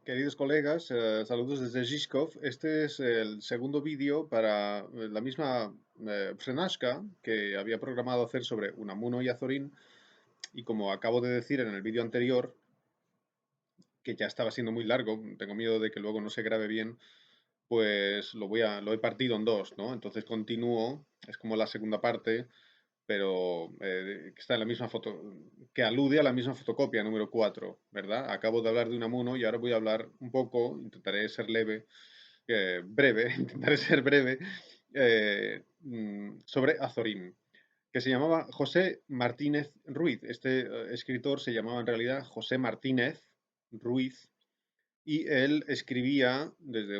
Queridos colegas, saludos desde Žižkov. Este es el segundo vídeo para la misma Přenáška que había programado hacer sobre Unamuno y Azorín. Y como acabo de decir en el vídeo anterior, que ya estaba siendo muy largo, tengo miedo de que luego no se grabe bien, pues lo he partido en dos, ¿no? Entonces continúo, es como la segunda parte, pero que está en la misma foto, que alude a la misma fotocopia número 4, ¿verdad? Acabo de hablar de Unamuno y ahora voy a hablar un poco, intentaré ser breve, intentaré ser breve, sobre Azorín, que se llamaba José Martínez Ruiz. Este escritor se llamaba en realidad José Martínez Ruiz y él escribía desde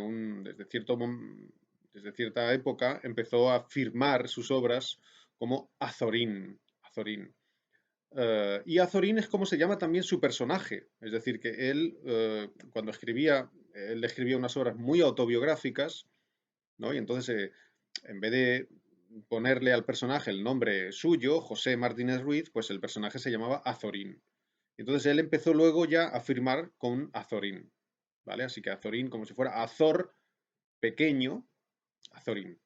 cierta época, empezó a firmar sus obras como Azorín. Azorín. Y Azorín es como se llama también su personaje. Es decir, que él, cuando escribía, él escribía unas obras muy autobiográficas, ¿no? Y entonces, en vez de ponerle al personaje el nombre suyo, José Martínez Ruiz, pues el personaje se llamaba Azorín. Entonces él empezó luego ya a firmar con Azorín, ¿vale? Así que Azorín, como si fuera Azor pequeño, Azorín.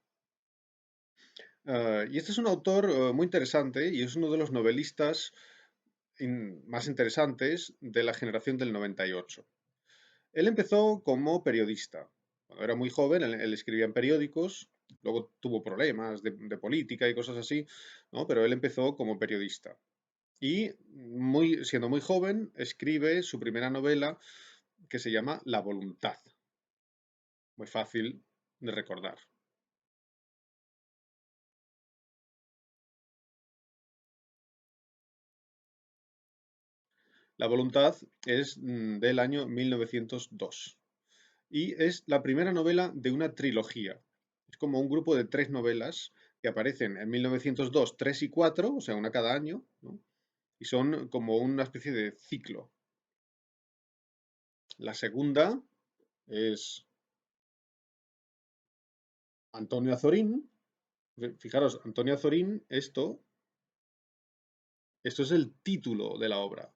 Y este es un autor muy interesante y es uno de los novelistas más interesantes de la generación del 98. Él empezó como periodista. Cuando era muy joven, él escribía en periódicos, luego tuvo problemas de política y cosas así, ¿no? Pero él empezó como periodista. Y siendo muy joven, escribe su primera novela que se llama La voluntad. Muy fácil de recordar. La voluntad es del año 1902 y es la primera novela de una trilogía. Es como un grupo de tres novelas que aparecen en 1902, 3 y 4, o sea, una cada año, ¿no? Y son como una especie de ciclo. La segunda es Antonio Azorín. Fijaros, Antonio Azorín, esto es el título de la obra.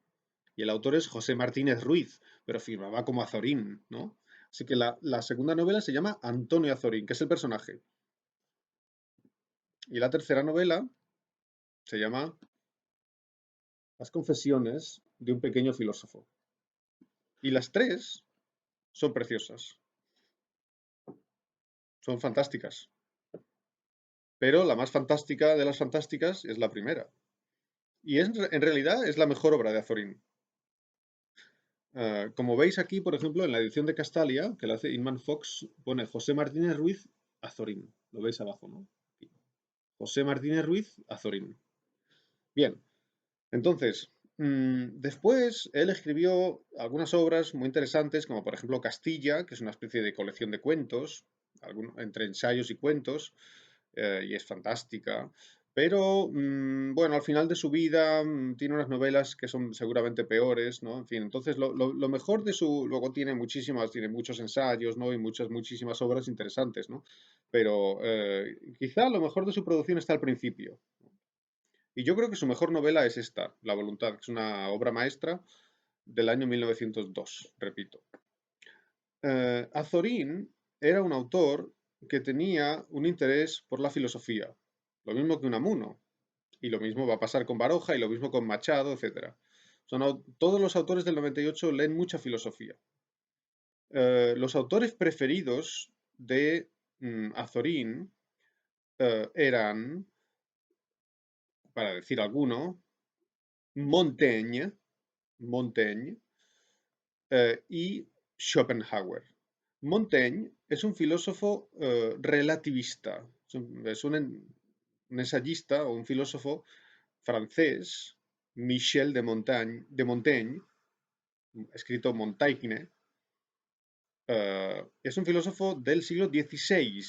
Y el autor es José Martínez Ruiz, pero firmaba como Azorín, ¿no? Así que la segunda novela se llama Antonio Azorín, que es el personaje. Y la tercera novela se llama Las confesiones de un pequeño filósofo. Y las tres son preciosas, son fantásticas. Pero la más fantástica de las fantásticas es la primera. Y en realidad es la mejor obra de Azorín. Como veis aquí, por ejemplo, en la edición de Castalia, que la hace Inman Fox, pone José Martínez Ruiz Azorín. Lo veis abajo, ¿no? José Martínez Ruiz Azorín. Bien, entonces, después él escribió algunas obras muy interesantes, como por ejemplo Castilla, que es una especie de colección de cuentos, entre ensayos y cuentos, y es fantástica. Pero, bueno, al final de su vida tiene unas novelas que son seguramente peores, ¿no? En fin, entonces lo mejor de su... Luego tiene muchos ensayos, ¿no? Y muchísimas obras interesantes, ¿no? Pero quizá lo mejor de su producción está al principio. Y yo creo que su mejor novela es esta, La voluntad, que es una obra maestra del año 1902, repito. Azorín era un autor que tenía un interés por la filosofía, lo mismo que Unamuno, y lo mismo va a pasar con Baroja y lo mismo con Machado, etc. Todos los autores del 98 leen mucha filosofía. Los autores preferidos de Azorín eran, para decir alguno, Montaigne, Montaigne y Schopenhauer. Montaigne es un filósofo relativista, un ensayista o un filósofo francés, Michel de Montaigne, escrito Montaigne, es un filósofo del siglo XVI,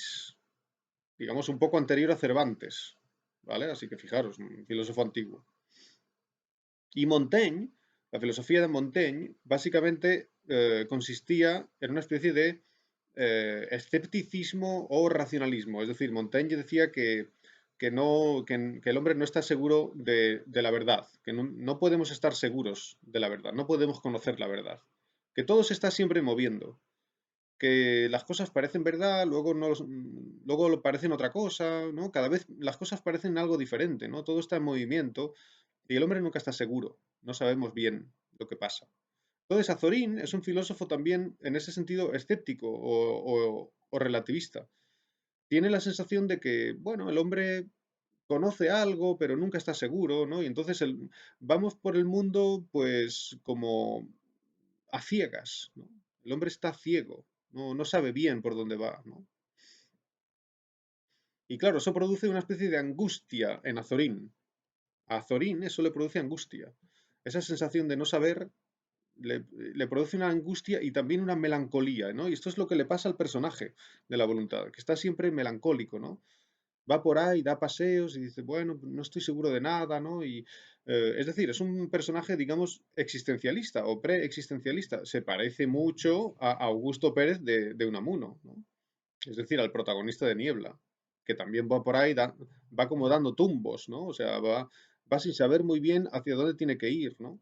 digamos un poco anterior a Cervantes, ¿vale? Así que fijaros, un filósofo antiguo. Y Montaigne, la filosofía de Montaigne, básicamente consistía en una especie de escepticismo o racionalismo. Es decir, Montaigne decía que el hombre no está seguro de la verdad, que no podemos estar seguros de la verdad, no podemos conocer la verdad. que todo se está siempre moviendo, que las cosas parecen verdad, luego no luego parecen otra cosa, ¿no? Cada vez las cosas parecen algo diferente, ¿no? Todo está en movimiento y el hombre nunca está seguro, no sabemos bien lo que pasa. Entonces, Azorín es un filósofo también, en ese sentido, escéptico o relativista. Tiene la sensación de que, bueno, el hombre conoce algo, pero nunca está seguro, ¿no? Y entonces vamos por el mundo, pues, como a ciegas, ¿no? El hombre está ciego, no sabe bien por dónde va, ¿no? Y claro, eso produce una especie de angustia en Azorín. A Azorín eso le produce angustia. Esa sensación de no saber le produce una angustia y también una melancolía, ¿no? Y esto es lo que le pasa al personaje de la voluntad, que está siempre melancólico, ¿no? Va por ahí, da paseos y dice, bueno, no estoy seguro de nada, ¿no? Y, es decir, es un personaje, digamos, existencialista o pre-existencialista. Se parece mucho a Augusto Pérez de Unamuno, ¿no? Es decir, al protagonista de Niebla, que también va por ahí, va como dando tumbos, ¿no? O sea, va sin saber muy bien hacia dónde tiene que ir, ¿no?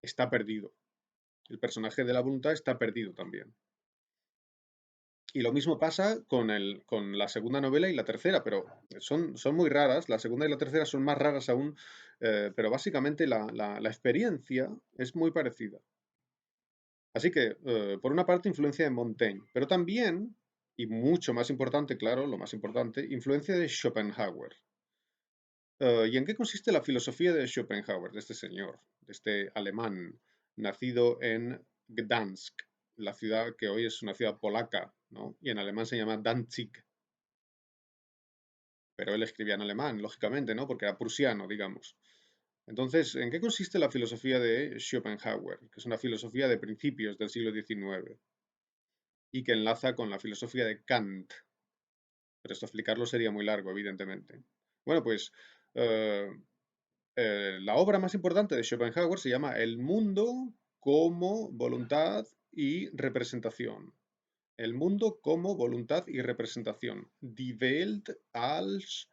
Está perdido. El personaje de la voluntad está perdido también. Y lo mismo pasa con la segunda novela y la tercera, pero son muy raras. La segunda y la tercera son más raras aún, pero básicamente la experiencia es muy parecida. Así que, por una parte, influencia de Montaigne, pero también, y mucho más importante, claro, lo más importante, influencia de Schopenhauer. ¿Y en qué consiste la filosofía de Schopenhauer, de este señor, de este alemán, nacido en Gdansk, la ciudad que hoy es una ciudad polaca, ¿no? Y en alemán se llama Danzig, pero él escribía en alemán, lógicamente, ¿no? Porque era prusiano, digamos. Entonces, ¿en qué consiste la filosofía de Schopenhauer? Que es una filosofía de principios del siglo XIX y que enlaza con la filosofía de Kant. Pero esto explicarlo sería muy largo, evidentemente. Bueno, pues eh, la obra más importante de Schopenhauer se llama El mundo como voluntad y representación. El mundo como voluntad y representación. Die Welt als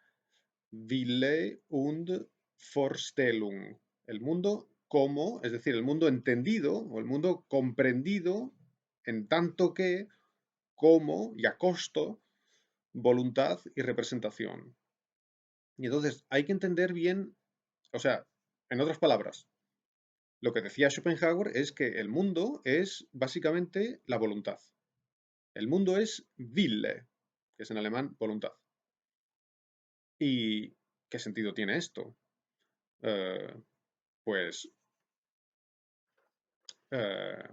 Wille und Vorstellung. El mundo como, es decir, el mundo entendido o el mundo comprendido en tanto que, como y a costo, voluntad y representación. Y entonces hay que entender bien, o sea, en otras palabras, lo que decía Schopenhauer es que el mundo es básicamente la voluntad. El mundo es Wille, que es en alemán voluntad. ¿Y qué sentido tiene esto? Eh, pues eh,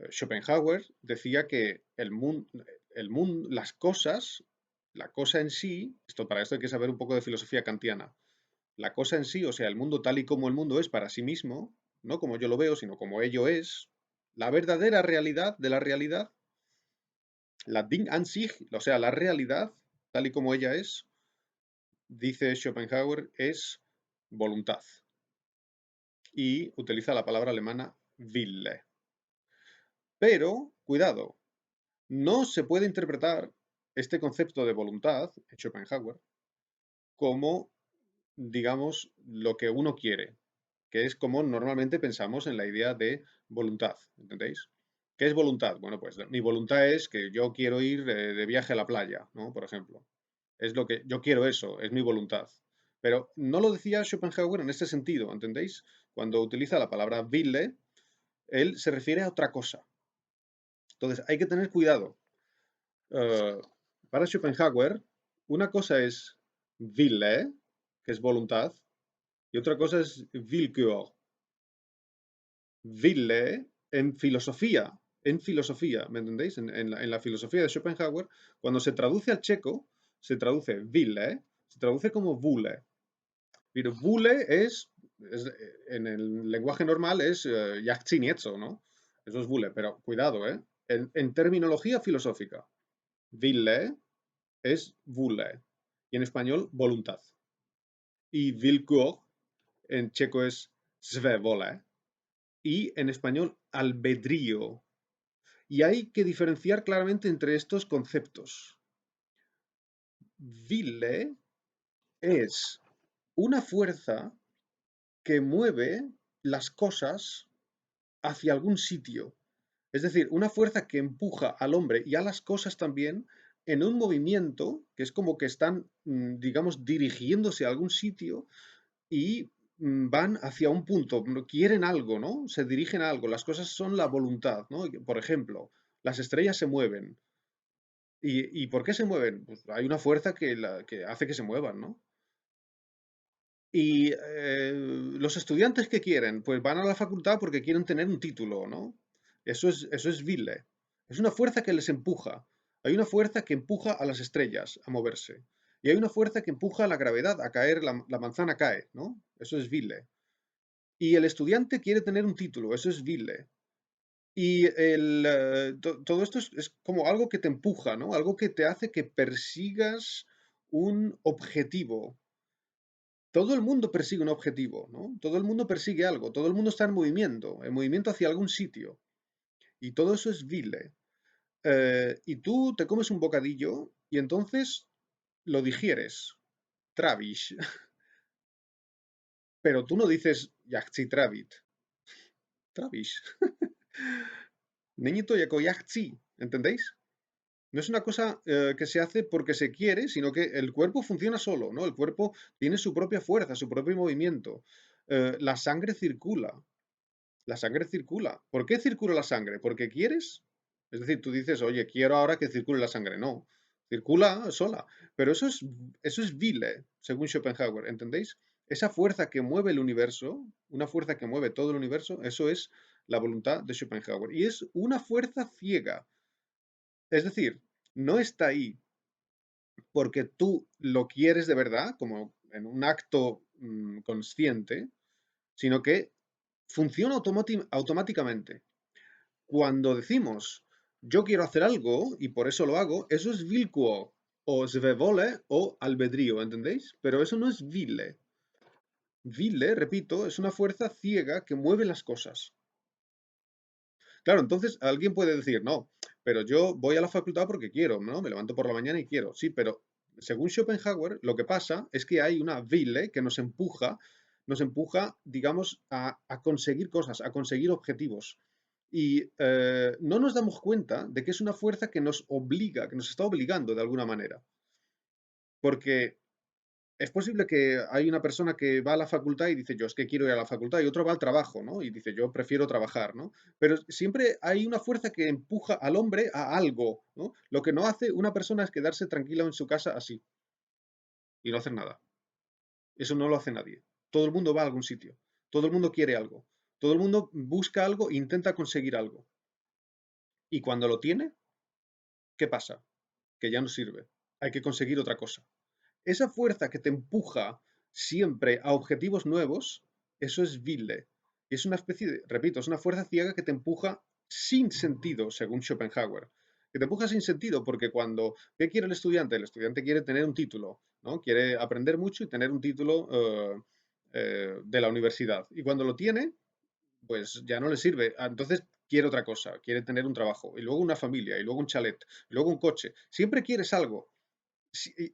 Schopenhauer decía que las cosas, la cosa en sí, para esto hay que saber un poco de filosofía kantiana, la cosa en sí, o sea, el mundo tal y como el mundo es para sí mismo, no como yo lo veo, sino como ello es, la verdadera realidad de la realidad, la Ding an sich, o sea, la realidad tal y como ella es, dice Schopenhauer, es voluntad. Y utiliza la palabra alemana Wille. Pero, cuidado, no se puede interpretar este concepto de voluntad, en Schopenhauer, como, digamos, lo que uno quiere, que es como normalmente pensamos en la idea de voluntad, ¿entendéis? ¿Qué es voluntad? Bueno, pues mi voluntad es que yo quiero ir de viaje a la playa, ¿no? Por ejemplo. Es lo que yo quiero eso, es mi voluntad. Pero no lo decía Schopenhauer en este sentido, ¿entendéis? Cuando utiliza la palabra Wille, él se refiere a otra cosa. Entonces, hay que tener cuidado. Eh, para Schopenhauer, una cosa es Wille, que es voluntad, y otra cosa es Willkür. Wille en filosofía, ¿me entendéis? En la filosofía de Schopenhauer, cuando se traduce al checo, se traduce Wille, se traduce como Wille. Pero Wille en el lenguaje normal es "ja chci nieco", ¿no? Eso es Wille, pero cuidado, ¿eh? En terminología filosófica, Wille es Wille, y en español, voluntad. Y Willkür en checo es Svévole, y en español, albedrío. Y hay que diferenciar claramente entre estos conceptos. Wille es una fuerza que mueve las cosas hacia algún sitio. Es decir, una fuerza que empuja al hombre y a las cosas también en un movimiento que es como que están, digamos, dirigiéndose a algún sitio y van hacia un punto, quieren algo, ¿no? Se dirigen a algo, las cosas son la voluntad, ¿no? Por ejemplo, las estrellas se mueven. ¿Y por qué se mueven? Pues hay una fuerza que hace que se muevan, ¿no? Y los estudiantes que quieren, pues van a la facultad porque quieren tener un título, ¿no? Eso es vile. Es una fuerza que les empuja. Hay una fuerza que empuja a las estrellas a moverse. Y hay una fuerza que empuja a la gravedad a caer, la manzana cae, ¿no? Eso es vile. Y el estudiante quiere tener un título, eso es vile. Y todo esto es como algo que te empuja, ¿no? Algo que te hace que persigas un objetivo. Todo el mundo persigue un objetivo, ¿no? Todo el mundo persigue algo, todo el mundo está en movimiento hacia algún sitio. Y todo eso es vile. Y tú te comes un bocadillo y entonces lo digieres, Travis. Pero tú no dices Yaxi Travit, Travis. Niñito jako Yaxi, ¿entendéis? No es una cosa que se hace porque se quiere, sino que el cuerpo funciona solo, ¿no? El cuerpo tiene su propia fuerza, su propio movimiento. La sangre circula. La sangre circula. ¿Por qué circula la sangre? ¿Porque quieres? Es decir, tú dices, oye, quiero ahora que circule la sangre. No, circula sola. Pero eso es vile, según Schopenhauer, ¿entendéis? Esa fuerza que mueve el universo, una fuerza que mueve todo el universo, eso es la voluntad de Schopenhauer. Y es una fuerza ciega. Es decir, no está ahí porque tú lo quieres de verdad, como en un acto consciente, sino que funciona automáticamente. Cuando decimos yo quiero hacer algo y por eso lo hago, eso es vilkuo o svevole o albedrío, ¿entendéis? Pero eso no es vile. Vile, repito, es una fuerza ciega que mueve las cosas. Claro, entonces alguien puede decir, no, pero yo voy a la facultad porque quiero, ¿no? Me levanto por la mañana y quiero. Sí, pero según Schopenhauer, lo que pasa es que hay una Wille que nos empuja, digamos, a conseguir cosas, a conseguir objetivos. Y no nos damos cuenta de que es una fuerza que nos obliga, que nos está obligando de alguna manera. Porque es posible que hay una persona que va a la facultad y dice, yo es que quiero ir a la facultad, y otro va al trabajo, ¿no? Y dice, yo prefiero trabajar, ¿no? Pero siempre hay una fuerza que empuja al hombre a algo, ¿no? Lo que no hace una persona es quedarse tranquila en su casa así y no hacer nada. Eso no lo hace nadie. Todo el mundo va a algún sitio. Todo el mundo quiere algo. Todo el mundo busca algo e intenta conseguir algo. Y cuando lo tiene, ¿qué pasa? Que ya no sirve. Hay que conseguir otra cosa. Esa fuerza que te empuja siempre a objetivos nuevos, eso es Wille. Es una especie de, repito, es una fuerza ciega que te empuja sin sentido, según Schopenhauer. Que te empuja sin sentido porque cuando, ¿qué quiere el estudiante? El estudiante quiere tener un título, ¿no? Quiere aprender mucho y tener un título de la universidad. Y cuando lo tiene, pues ya no le sirve. Entonces quiere otra cosa, quiere tener un trabajo, y luego una familia, y luego un chalet, y luego un coche. Siempre quieres algo,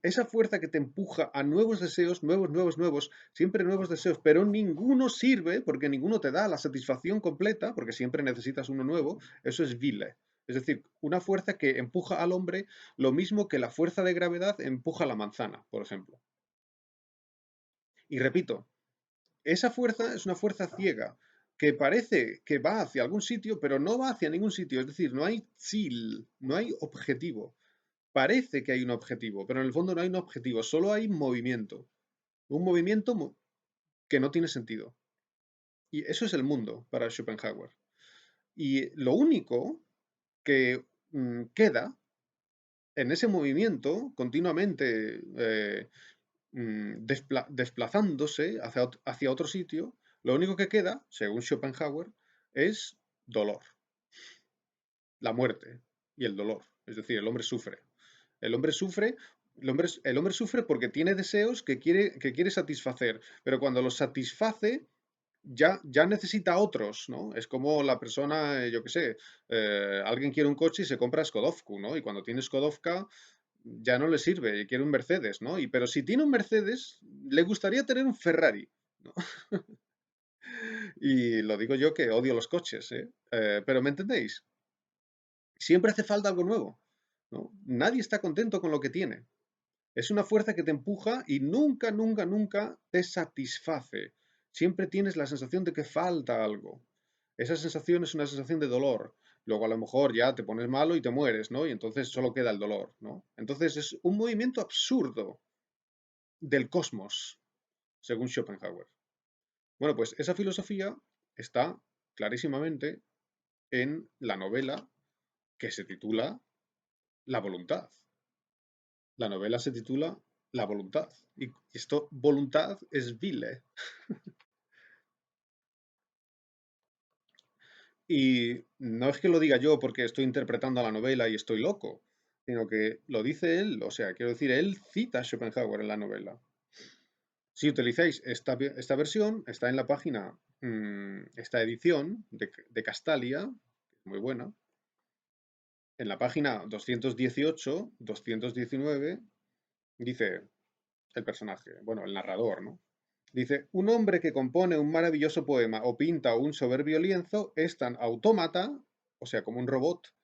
esa fuerza que te empuja a nuevos deseos, nuevos, nuevos, nuevos, siempre nuevos deseos, pero ninguno sirve porque ninguno te da la satisfacción completa, porque siempre necesitas uno nuevo, eso es vile. Es decir, una fuerza que empuja al hombre lo mismo que la fuerza de gravedad empuja a la manzana, por ejemplo. Y repito, esa fuerza es una fuerza ciega que parece que va hacia algún sitio, pero no va hacia ningún sitio. Es decir, no hay ziel, no hay objetivo. Parece que hay un objetivo, pero en el fondo no hay un objetivo, solo hay movimiento. Un movimiento que no tiene sentido. Y eso es el mundo para Schopenhauer. Y lo único que queda en ese movimiento continuamente desplazándose hacia otro sitio, lo único que queda, según Schopenhauer, es dolor, la muerte y el dolor. Es decir, el hombre sufre. El hombre sufre, el hombre sufre porque tiene deseos que quiere satisfacer, pero cuando los satisface, ya necesita otros, ¿no? Es como la persona, yo qué sé, alguien quiere un coche y se compra Skodovku, ¿no? Y cuando tiene Skodovka ya no le sirve y quiere un Mercedes, ¿no? Pero si tiene un Mercedes, le gustaría tener un Ferrari, ¿no? Y lo digo yo que odio los coches, ¿eh? Pero ¿me entendéis? Siempre hace falta algo nuevo, ¿no? Nadie está contento con lo que tiene. Es una fuerza que te empuja y nunca, nunca, nunca te satisface. Siempre tienes la sensación de que falta algo. Esa sensación es una sensación de dolor. Luego a lo mejor ya te pones malo y te mueres, ¿no? Y entonces solo queda el dolor, ¿no? Entonces es un movimiento absurdo del cosmos, según Schopenhauer. Bueno, pues esa filosofía está clarísimamente en la novela que se titula La voluntad. La novela se titula La voluntad. Y esto, voluntad, es vile. Y no es que lo diga yo porque estoy interpretando la novela y estoy loco, sino que lo dice él, o sea, quiero decir, él cita a Schopenhauer en la novela. Si utilizáis esta versión, está en la página, esta edición de Castalia, muy buena, en la página 218, 219, dice el personaje, bueno, el narrador, ¿no? Dice, un hombre que compone un maravilloso poema o pinta un soberbio lienzo es tan autómata, o sea, como un robot,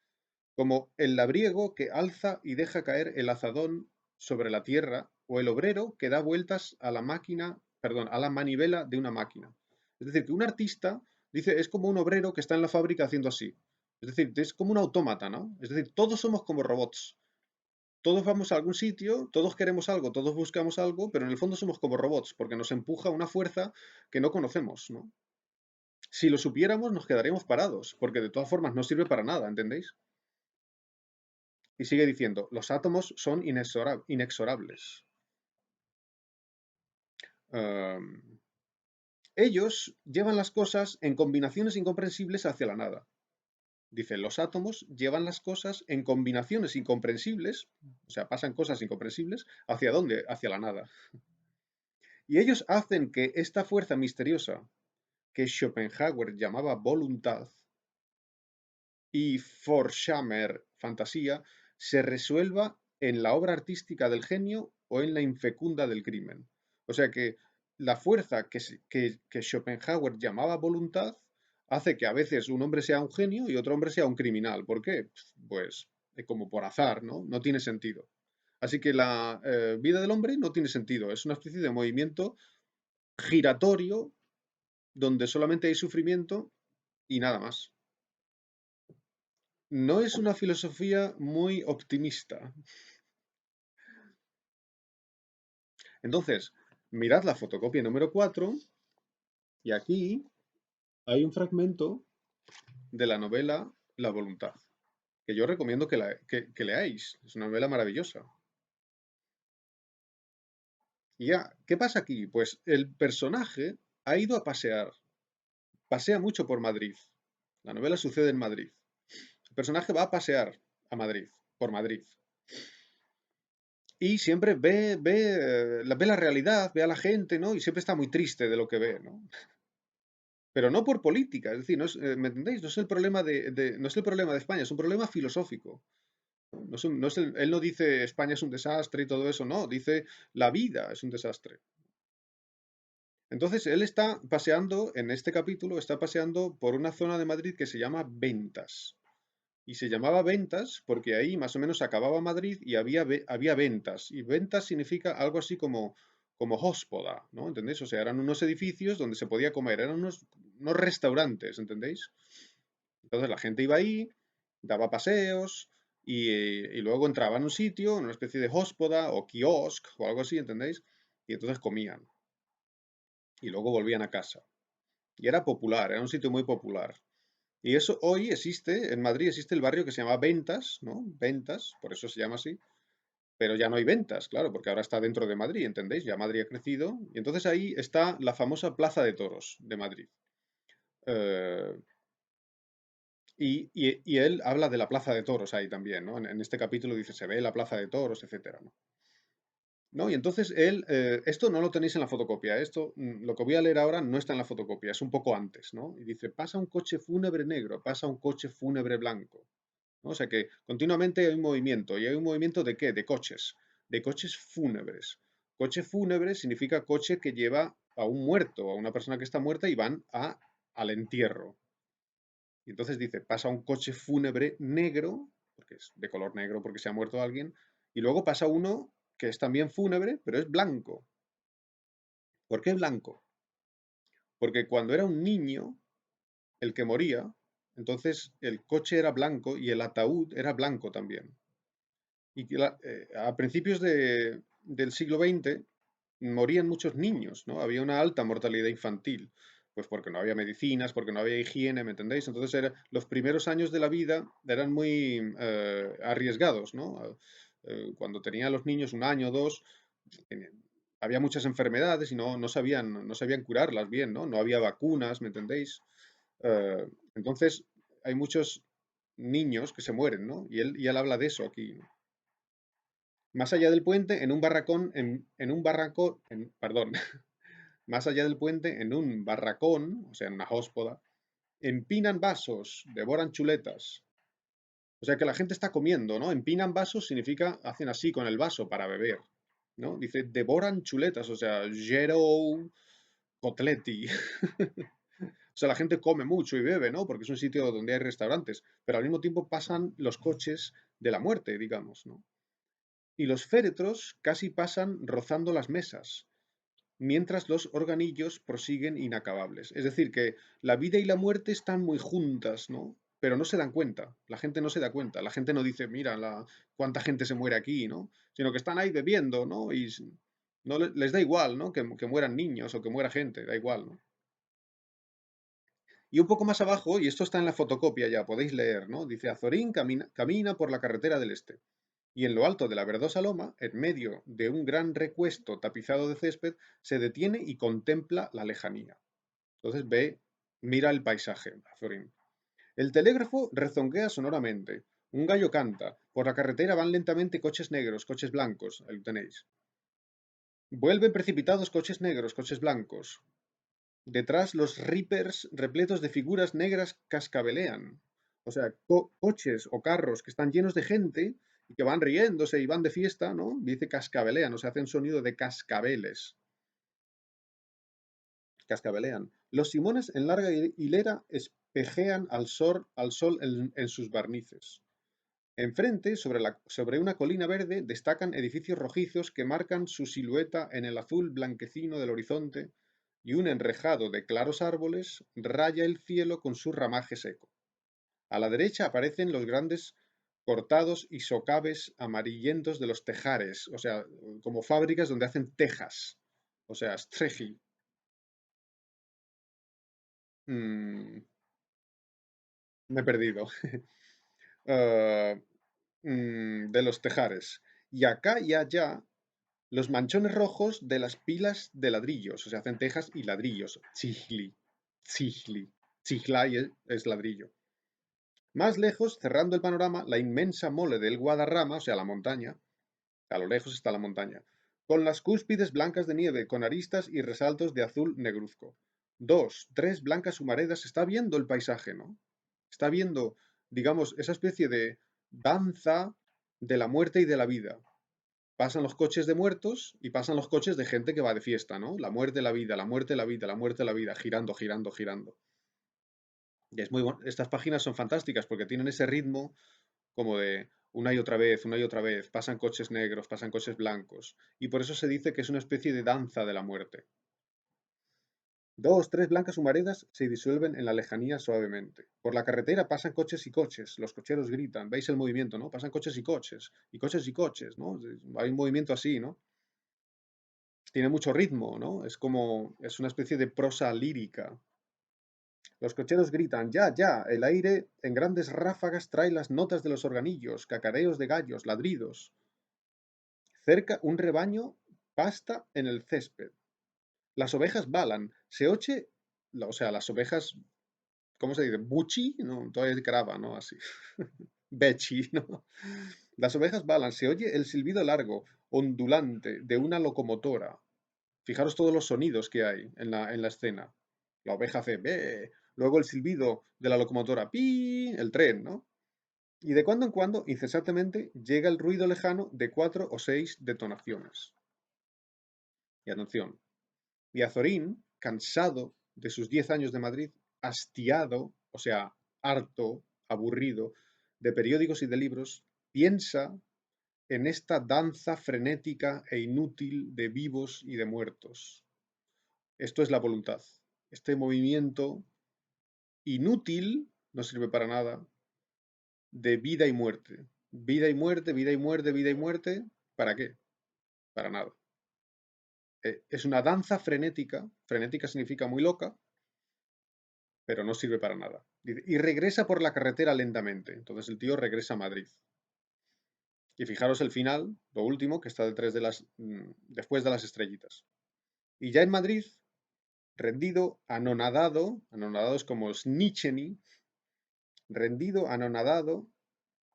como el labriego que alza y deja caer el azadón sobre la tierra o el obrero que da vueltas a la máquina, perdón, a la manivela de una máquina. Es decir, que un artista, dice, es como un obrero que está en la fábrica haciendo así. Es decir, es como un autómata, ¿no? Es decir, todos somos como robots. Todos vamos a algún sitio, todos queremos algo, todos buscamos algo, pero en el fondo somos como robots, porque nos empuja una fuerza que no conocemos, ¿no? Si lo supiéramos, nos quedaríamos parados, porque de todas formas no sirve para nada, ¿entendéis? Y sigue diciendo, los átomos son inexorables. Um, ellos llevan las cosas en combinaciones incomprensibles hacia la nada. Dice, los átomos llevan las cosas en combinaciones incomprensibles, o sea, pasan cosas incomprensibles, ¿hacia dónde? Hacia la nada. Y ellos hacen que esta fuerza misteriosa que Schopenhauer llamaba voluntad y Forshammer fantasía se resuelva en la obra artística del genio o en la infecunda del crimen. O sea que la fuerza que Schopenhauer llamaba voluntad hace que a veces un hombre sea un genio y otro hombre sea un criminal. ¿Por qué? Pues como por azar, ¿no? No tiene sentido. Así que la vida del hombre no tiene sentido. Es una especie de movimiento giratorio donde solamente hay sufrimiento y nada más. No es una filosofía muy optimista. Entonces, mirad la fotocopia número 4 y aquí hay un fragmento de la novela La voluntad, que yo recomiendo que leáis. Es una novela maravillosa. Y ya, ¿qué pasa aquí? Pues el personaje ha ido a pasear. Pasea mucho por Madrid. La novela sucede en Madrid. El personaje va a pasear a Madrid, por Madrid. Y siempre ve la realidad, ve a la gente, ¿no? Y siempre está muy triste de lo que ve, ¿no? Pero no por política, es decir, no es, ¿me entendéis? No es el problema no es el problema de España, es un problema filosófico. Él no dice España es un desastre y todo eso, no, dice la vida es un desastre. Entonces, él está paseando, en este capítulo, está paseando por una zona de Madrid que se llama Ventas. Y se llamaba Ventas porque ahí más o menos acababa Madrid y había ventas. Y ventas significa algo así como hóspoda, ¿no? ¿Entendéis? O sea, eran unos edificios donde se podía comer, eran unos restaurantes, ¿entendéis? Entonces la gente iba ahí, daba paseos y luego entraba en un sitio, en una especie de hóspoda o kiosк o algo así, ¿entendéis? Y entonces comían y luego volvían a casa. Y era popular, era un sitio muy popular. Y eso hoy existe, en Madrid existe el barrio que se llama Ventas, ¿no? Ventas, por eso se llama así, pero ya no hay ventas, claro, porque ahora está dentro de Madrid, ¿entendéis? Ya Madrid ha crecido, y entonces ahí está la famosa Plaza de Toros de Madrid. Eh, y él habla de la Plaza de Toros ahí también, ¿no? En este capítulo dice, se ve la Plaza de Toros, etcétera, ¿no? ¿No? Y entonces él, esto no lo tenéis en la fotocopia, esto, lo que voy a leer ahora no está en la fotocopia, es un poco antes, ¿no? Y dice, pasa un coche fúnebre negro, pasa un coche fúnebre blanco, ¿no? O sea que continuamente hay un movimiento. ¿Y hay un movimiento de qué? De coches fúnebres. Coche fúnebre significa coche que lleva a un muerto, a una persona que está muerta y van al entierro. Y entonces dice, pasa un coche fúnebre negro, porque es de color negro porque se ha muerto alguien, y luego pasa uno que es también fúnebre, pero es blanco. ¿Por qué blanco? Porque cuando era un niño, el que moría, entonces el coche era blanco y el ataúd era blanco también. Y a principios del siglo XX morían muchos niños, ¿no? Había una alta mortalidad infantil, pues porque no había medicinas, porque no había higiene, ¿me entendéis? Entonces los primeros años de la vida eran muy arriesgados, ¿no? Cuando tenían los niños un año o dos, tenían- había muchas enfermedades y no sabían curarlas bien, ¿no? No había vacunas, ¿me entendéis? Entonces hay muchos niños que se mueren, ¿no? Y él habla de eso aquí, ¿no? Más allá del puente, en un barracón, en un barranco, perdón, más allá del puente, en un barracón, o sea, en una hóspoda, empinan vasos, devoran chuletas. O sea que la gente está comiendo, ¿no? Empinan vasos significa hacen así con el vaso para beber, ¿no? Dice, devoran chuletas, o sea, Gero, Cotletti. O sea, la gente come mucho y bebe, ¿no? Porque es un sitio donde hay restaurantes, pero al mismo tiempo pasan los coches de la muerte, digamos, ¿no? Y los féretros casi pasan rozando las mesas, mientras los organillos prosiguen inacabables. Es decir, que la vida y la muerte están muy juntas, ¿no? Pero no se dan cuenta, la gente no se da cuenta, la gente no dice, mira, cuánta gente se muere aquí, ¿no? Sino que están ahí bebiendo, ¿no? Y no les da igual, ¿no? Que mueran niños o que muera gente, da igual, ¿no? Y un poco más abajo, y esto está en la fotocopia ya, podéis leer, ¿no? Dice, Azorín camina por la carretera del este. Y en lo alto de la verdosa loma, en medio de un gran recuesto tapizado de césped, se detiene y contempla la lejanía. Entonces mira el paisaje, Azorín. El telégrafo rezonguea sonoramente. Un gallo canta. Por la carretera van lentamente coches negros, coches blancos. Ahí lo tenéis. Vuelven precipitados coches negros, coches blancos. Detrás los reapers repletos de figuras negras cascabelean. O sea, coches o carros que están llenos de gente y que van riéndose y van de fiesta, ¿no? Dice cascabelean, o sea, hacen sonido de cascabeles. Cascabelean. Los simones en larga hilera espejean al sol en sus barnices. Enfrente, sobre una colina verde, destacan edificios rojizos que marcan su silueta en el azul blanquecino del horizonte, y un enrejado de claros árboles raya el cielo con su ramaje seco. A la derecha aparecen los grandes cortados y socavones amarillentos de los tejares, o sea, como fábricas donde hacen tejas, o sea, streji. Mm, Me he perdido. Ah, de los tejares. Y acá y allá los manchones rojos de las pilas de ladrillos, o sea, hacen tejas y ladrillos. Chigli, chigli, chiglai es ladrillo. Más lejos, cerrando el panorama, la inmensa mole del Guadarrama, o sea, la montaña. A lo lejos está la montaña, con las cúspides blancas de nieve, con aristas y resaltos de azul negruzco. Dos, tres blancas humaredas. Está viendo el paisaje, ¿no? Está viendo, digamos, esa especie de danza de la muerte y de la vida. Pasan los coches de muertos y pasan los coches de gente que va de fiesta, ¿no? La muerte, la vida, la muerte, la vida, la muerte, la vida, girando, girando, girando. Y es muy bueno. Estas páginas son fantásticas porque tienen ese ritmo como de una y otra vez, pasan coches negros, pasan coches blancos. Y por eso se dice que es una especie de danza de la muerte. Dos, tres blancas humaredas se disuelven en la lejanía suavemente. Por la carretera pasan coches y coches, los cocheros gritan, veis el movimiento, ¿no? Pasan coches y coches, y coches y coches, ¿no? Hay un movimiento así, ¿no? Tiene mucho ritmo, ¿no? Es una especie de prosa lírica. Los cocheros gritan, ya, ya, el aire en grandes ráfagas trae las notas de los organillos, cacareos de gallos, ladridos. Cerca un rebaño pasta en el césped. Las ovejas balan. Se oye, o sea, las ovejas, ¿cómo se dice? Buchi, no, todavía es grava, ¿no? Así. Bechi, ¿no? Las ovejas balan. Se oye el silbido largo, ondulante, de una locomotora. Fijaros todos los sonidos que hay en la escena. La oveja hace be, luego el silbido de la locomotora, pi, el tren, ¿no? Y de cuando en cuando, incesantemente, llega el ruido lejano de 4 o 6 detonaciones. Y atención, Y Azorín, cansado de sus 10 años de Madrid, hastiado, o sea, harto, aburrido, de periódicos y de libros, piensa en esta danza frenética e inútil de vivos y de muertos. Esto es la voluntad. Este movimiento inútil, no sirve para nada, de vida y muerte. Vida y muerte, vida y muerte, vida y muerte. ¿Para qué? Para nada. Es una danza frenética. Frenética significa muy loca, pero no sirve para nada. Y regresa por la carretera lentamente. Entonces el tío regresa a Madrid. Y fijaros el final, lo último, que está después de las estrellitas. Y ya en Madrid, rendido, anonadado, anonadado es como Snicheni, rendido, anonadado,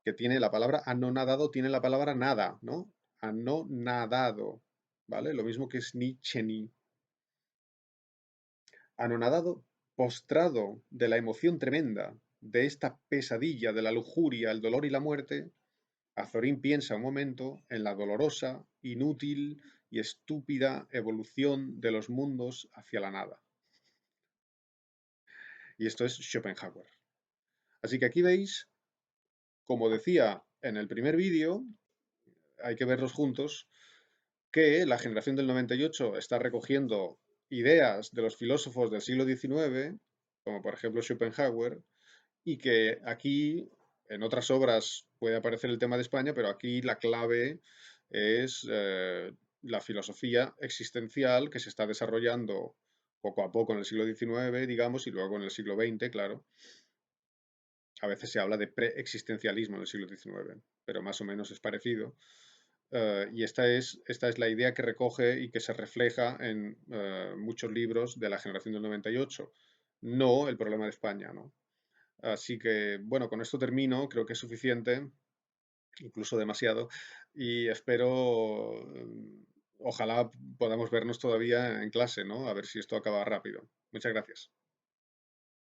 que tiene la palabra anonadado, tiene la palabra nada, ¿no? Anonadado, ¿vale? Lo mismo que Snicheni. Anonadado, postrado de la emoción tremenda, de esta pesadilla de la lujuria, el dolor y la muerte, Azorín piensa un momento en la dolorosa, inútil y estúpida evolución de los mundos hacia la nada. Y esto es Schopenhauer. Así que aquí veis, como decía en el primer vídeo, hay que verlos juntos, que la generación del 98 está recogiendo ideas de los filósofos del siglo XIX, como por ejemplo Schopenhauer, y que aquí, en otras obras puede aparecer el tema de España, pero aquí la clave es la filosofía existencial que se está desarrollando poco a poco en el siglo XIX, digamos, y luego en el siglo XX, claro. A veces se habla de preexistencialismo en el siglo XIX, pero más o menos es parecido. Y esta es la idea que recoge y que se refleja en muchos libros de la generación del 98. No el problema de España, ¿no? Así que, bueno, con esto termino, creo que es suficiente, incluso demasiado, y espero, ojalá podamos vernos todavía en clase, ¿no? A ver si esto acaba rápido. Muchas gracias.